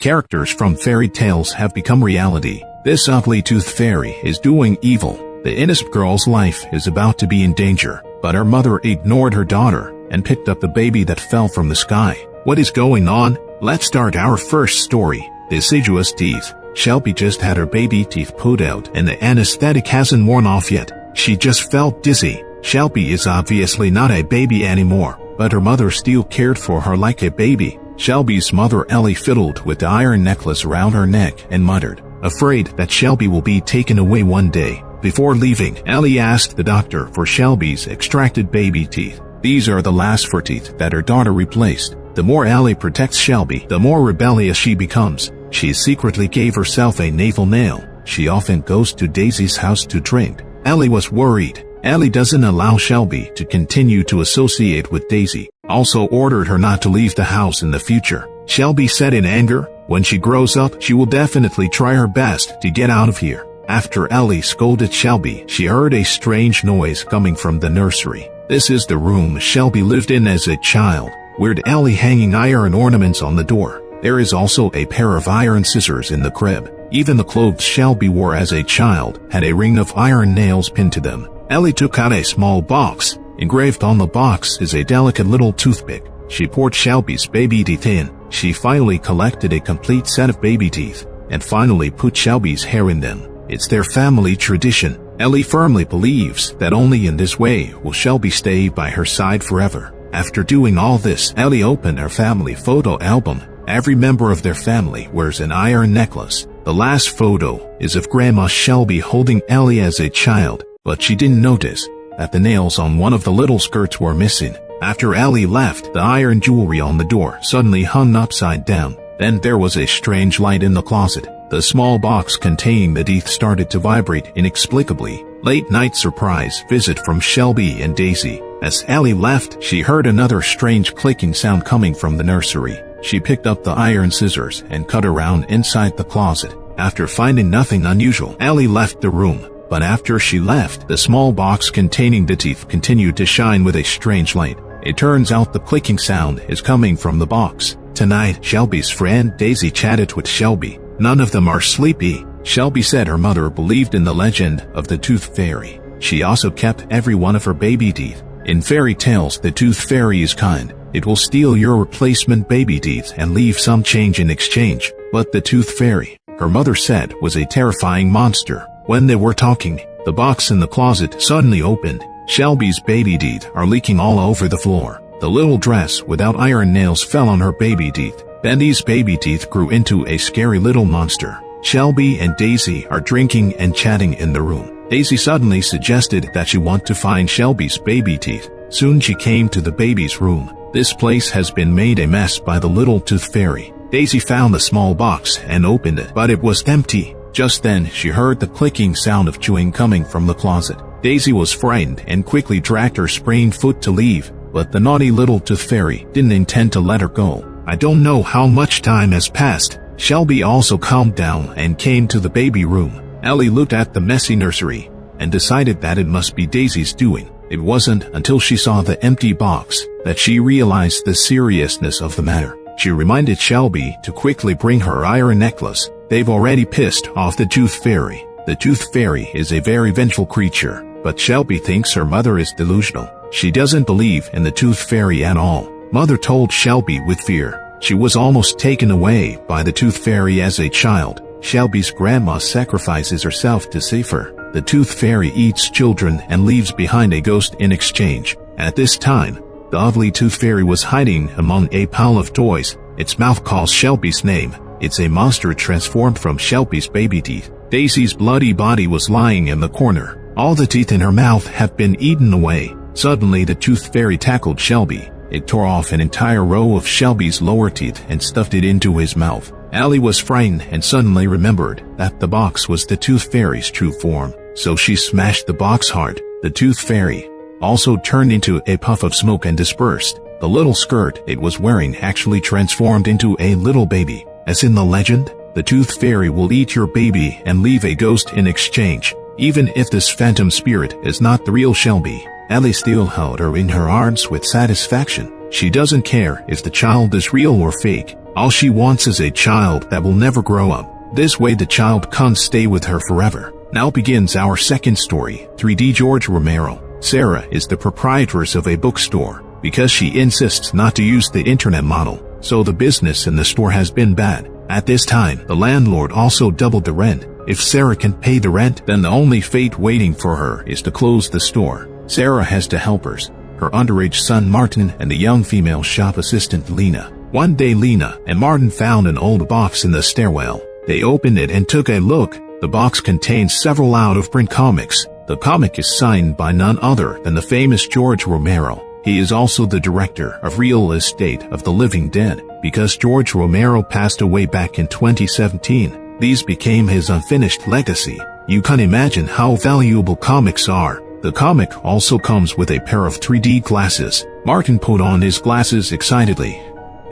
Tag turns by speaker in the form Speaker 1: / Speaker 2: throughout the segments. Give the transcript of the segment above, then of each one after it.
Speaker 1: Characters from fairy tales have become reality. This ugly tooth fairy is doing evil. The innocent girl's life is about to be in danger, but her mother ignored her daughter and picked up the baby that fell from the sky. What is going on? Let's start our first story. Deciduous teeth. Shelby just had her baby teeth pulled out and the anesthetic hasn't worn off yet. She just felt dizzy. Shelby is obviously not a baby anymore, but her mother still cared for her like a baby. Shelby's mother Ellie fiddled with the iron necklace around her neck and muttered, afraid that Shelby will be taken away one day. Before leaving, Ellie asked the doctor for Shelby's extracted baby teeth. These are the last 4 teeth that her daughter replaced. The more Ellie protects Shelby, the more rebellious she becomes. She secretly gave herself a navel nail. She often goes to Daisy's house to drink. Ellie was worried. Ellie doesn't allow Shelby to continue to associate with Daisy, also ordered her not to leave the house in the future. Shelby said in anger, when she grows up, she will definitely try her best to get out of here. After Ellie scolded Shelby, she heard a strange noise coming from the nursery. This is the room Shelby lived in as a child. Weird Ellie hanging iron ornaments on the door. There is also a pair of iron scissors in the crib. Even the clothes Shelby wore as a child had a ring of iron nails pinned to them. Ellie took out a small box. Engraved on the box is a delicate little toothpick. She poured Shelby's baby teeth in. She finally collected a complete set of baby teeth, and finally put Shelby's hair in them. It's their family tradition. Ellie firmly believes that only in this way will Shelby stay by her side forever. After doing all this, Ellie opened her family photo album. Every member of their family wears an iron necklace. The last photo is of Grandma Shelby holding Ellie as a child, but she didn't notice that the nails on one of the little skirts were missing. After Ellie left, the iron jewelry on the door suddenly hung upside down. Then there was a strange light in the closet. The small box containing the teeth started to vibrate inexplicably. Late night surprise visit from Shelby and Daisy. As Ellie left, she heard another strange clicking sound coming from the nursery. She picked up the iron scissors and cut around inside the closet. After finding nothing unusual, Ellie left the room. But after she left, the small box containing the teeth continued to shine with a strange light. It turns out the clicking sound is coming from the box. Tonight, Shelby's friend Daisy chatted with Shelby. None of them are sleepy. Shelby said her mother believed in the legend of the tooth fairy. She also kept every one of her baby teeth. In fairy tales, the tooth fairy is kind. It will steal your replacement baby teeth and leave some change in exchange. But the tooth fairy, her mother said, was a terrifying monster. When they were talking, the box in the closet suddenly opened. Shelby's baby teeth are leaking all over the floor. The little dress without iron nails fell on her baby teeth. Then these baby teeth grew into a scary little monster. Shelby and Daisy are drinking and chatting in the room. Daisy suddenly suggested that she want to find Shelby's baby teeth. Soon she came to the baby's room. This place has been made a mess by the little tooth fairy. Daisy found the small box and opened it, but it was empty. Just then, she heard the clicking sound of chewing coming from the closet. Daisy was frightened and quickly dragged her sprained foot to leave, but the naughty little tooth fairy didn't intend to let her go. I don't know how much time has passed. Shelby also calmed down and came to the baby room. Ellie looked at the messy nursery and decided that it must be Daisy's doing. It wasn't until she saw the empty box that she realized the seriousness of the matter. She reminded Shelby to quickly bring her iron necklace. They've already pissed off the tooth fairy. The tooth fairy is a very vengeful creature, but Shelby thinks her mother is delusional. She doesn't believe in the tooth fairy at all. Mother told Shelby with fear. She was almost taken away by the tooth fairy as a child. Shelby's grandma sacrifices herself to save her. The tooth fairy eats children and leaves behind a ghost in exchange. At this time, the ugly tooth fairy was hiding among a pile of toys. Its mouth calls Shelby's name. It's a monster transformed from Shelby's baby teeth. Daisy's bloody body was lying in the corner. All the teeth in her mouth have been eaten away. Suddenly, the tooth fairy tackled Shelby. It tore off an entire row of Shelby's lower teeth and stuffed it into his mouth. Ellie was frightened and suddenly remembered that the box was the tooth fairy's true form. So she smashed the box hard. The tooth fairy also turned into a puff of smoke and dispersed. The little skirt it was wearing actually transformed into a little baby. As in the legend, the tooth fairy will eat your baby and leave a ghost in exchange. Even if this phantom spirit is not the real Shelby, Ellie still held her in her arms with satisfaction. She doesn't care if the child is real or fake. All she wants is a child that will never grow up. This way the child can't stay with her forever. Now begins our second story, 3D George Romero. Sarah is the proprietress of a bookstore. Because she insists not to use the internet model, so the business in the store has been bad. At this time, the landlord also doubled the rent. If Sarah can pay the rent, then the only fate waiting for her is to close the store. Sarah has two helpers, her underage son Martin and the young female shop assistant Lena. One day Lena and Martin found an old box in the stairwell. They opened it and took a look. The box contains several out-of-print comics. The comic is signed by none other than the famous George Romero. He is also the director of Real Estate of the Living Dead. Because George Romero passed away back in 2017, these became his unfinished legacy. You can imagine how valuable comics are. The comic also comes with a pair of 3D glasses. Martin put on his glasses excitedly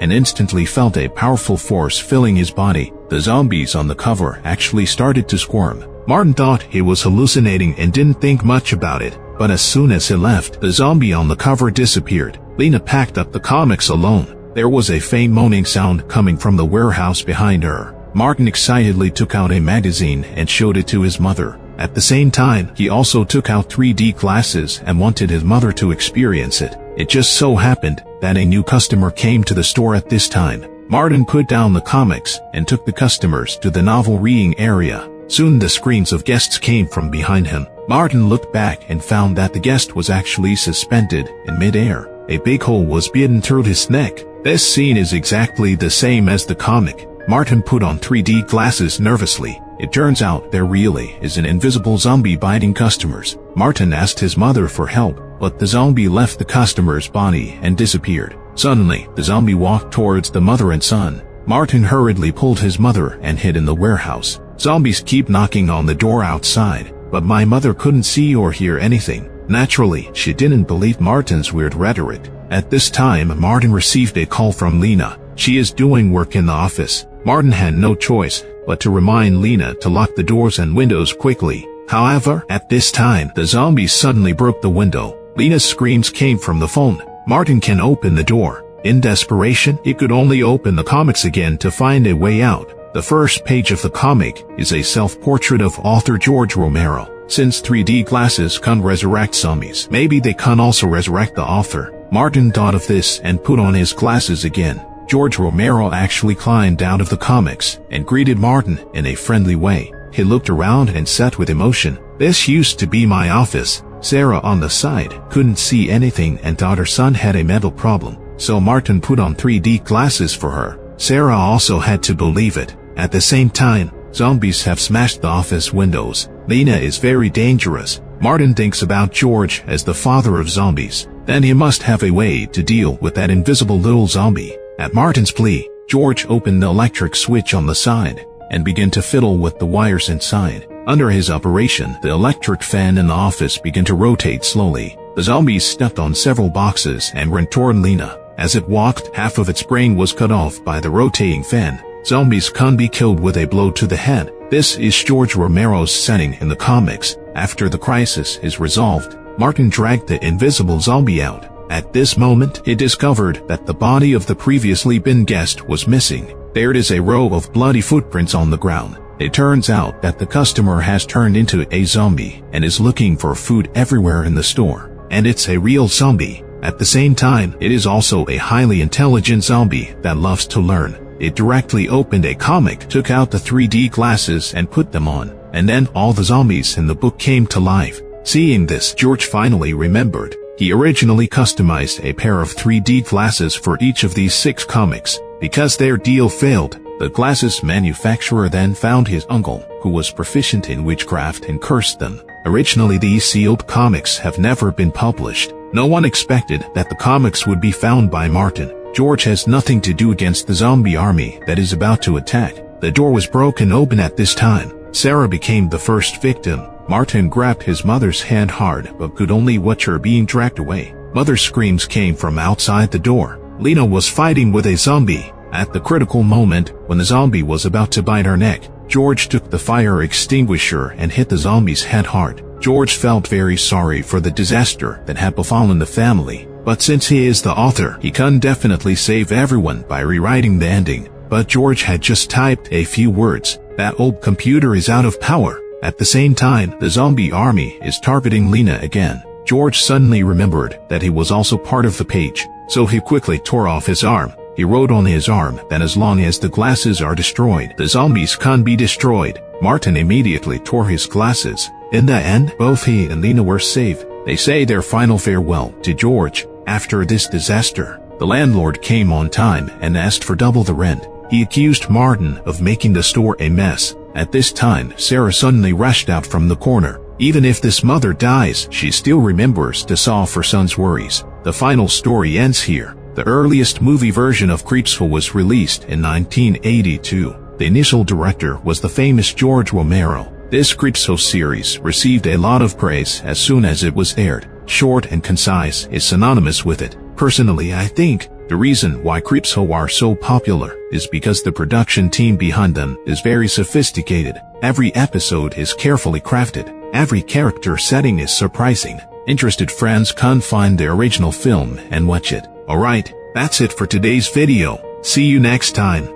Speaker 1: and instantly felt a powerful force filling his body. The zombies on the cover actually started to squirm. Martin thought he was hallucinating and didn't think much about it, but as soon as he left, the zombie on the cover disappeared. Lena packed up the comics alone. There was a faint moaning sound coming from the warehouse behind her. Martin excitedly took out a magazine and showed it to his mother. At the same time, he also took out 3D glasses and wanted his mother to experience it. It just so happened that a new customer came to the store at this time. Martin put down the comics and took the customers to the novel reading area. Soon the screams of guests came from behind him. Martin looked back and found that the guest was actually suspended in midair. A big hole was bitten through his neck. This scene is exactly the same as the comic. Martin put on 3D glasses nervously. It turns out there really is an invisible zombie biting customers. Martin asked his mother for help, but the zombie left the customer's body and disappeared. Suddenly, the zombie walked towards the mother and son. Martin hurriedly pulled his mother and hid in the warehouse. Zombies keep knocking on the door outside, but my mother couldn't see or hear anything. Naturally, she didn't believe Martin's weird rhetoric. At this time, Martin received a call from Lena. She is doing work in the office. Martin had no choice but to remind Lena to lock the doors and windows quickly. However, at this time, the zombies suddenly broke the window. Lena's screams came from the phone. Martin can open the door. In desperation, he could only open the comics again to find a way out. The first page of the comic is a self-portrait of author George Romero. Since 3D glasses can't resurrect zombies, maybe they can also resurrect the author. Martin thought of this and put on his glasses again. George Romero actually climbed out of the comics and greeted Martin in a friendly way. He looked around and said with emotion, "This used to be my office." Sarah on the side couldn't see anything and thought her son had a mental problem, so Martin put on 3D glasses for her. Sarah also had to believe it. At the same time, zombies have smashed the office windows. Lena is very dangerous. Martin thinks about George as the father of zombies. Then he must have a way to deal with that invisible little zombie. At Martin's plea, George opened the electric switch on the side and began to fiddle with the wires inside. Under his operation, the electric fan in the office began to rotate slowly. The zombies stepped on several boxes and ran toward Lena. As it walked, half of its brain was cut off by the rotating fan. Zombies can't be killed with a blow to the head. This is George Romero's setting in the comics. After the crisis is resolved, Martin dragged the invisible zombie out. At this moment, he discovered that the body of the previously been guest was missing. There is a row of bloody footprints on the ground. It turns out that the customer has turned into a zombie and is looking for food everywhere in the store. And it's a real zombie. At the same time, it is also a highly intelligent zombie that loves to learn. It directly opened a comic, took out the 3D glasses and put them on, and then all the zombies in the book came to life. Seeing this, George finally remembered. He originally customized a pair of 3D glasses for each of these 6 comics. Because their deal failed, the glasses manufacturer then found his uncle, who was proficient in witchcraft, and cursed them. Originally, these sealed comics have never been published. No one expected that the comics would be found by Martin. George has nothing to do against the zombie army that is about to attack. The door was broken open at this time. Sarah became the first victim. Martin grabbed his mother's hand hard but could only watch her being dragged away. Mother's screams came from outside the door. Lena was fighting with a zombie. At the critical moment, when the zombie was about to bite her neck, George took the fire extinguisher and hit the zombie's head hard. George felt very sorry for the disaster that had befallen the family, but since he is the author, he can definitely save everyone by rewriting the ending. but George had just typed a few words. That old computer is out of power. At the same time, the zombie army is targeting Lena again. George suddenly remembered that he was also part of the page, so he quickly tore off his arm. He wrote on his arm that as long as the glasses are destroyed, the zombies can't be destroyed. Martin immediately tore his glasses. In the end, both he and Lena were safe. They say their final farewell to George. After this disaster, the landlord came on time and asked for double the rent. He accused Martin of making the store a mess. At this time, Sarah suddenly rushed out from the corner. Even if this mother dies, she still remembers to solve her son's worries. The final story ends here. The earliest movie version of Creepsville was released in 1982. The initial director was the famous George Romero. This Creepsville series received a lot of praise as soon as it was aired. Short and concise is synonymous with it. Personally, I think the reason why Creepsville are so popular is because the production team behind them is very sophisticated. Every episode is carefully crafted. Every character setting is surprising. Interested friends can find the original film and watch it. Alright, that's it for today's video. See you next time.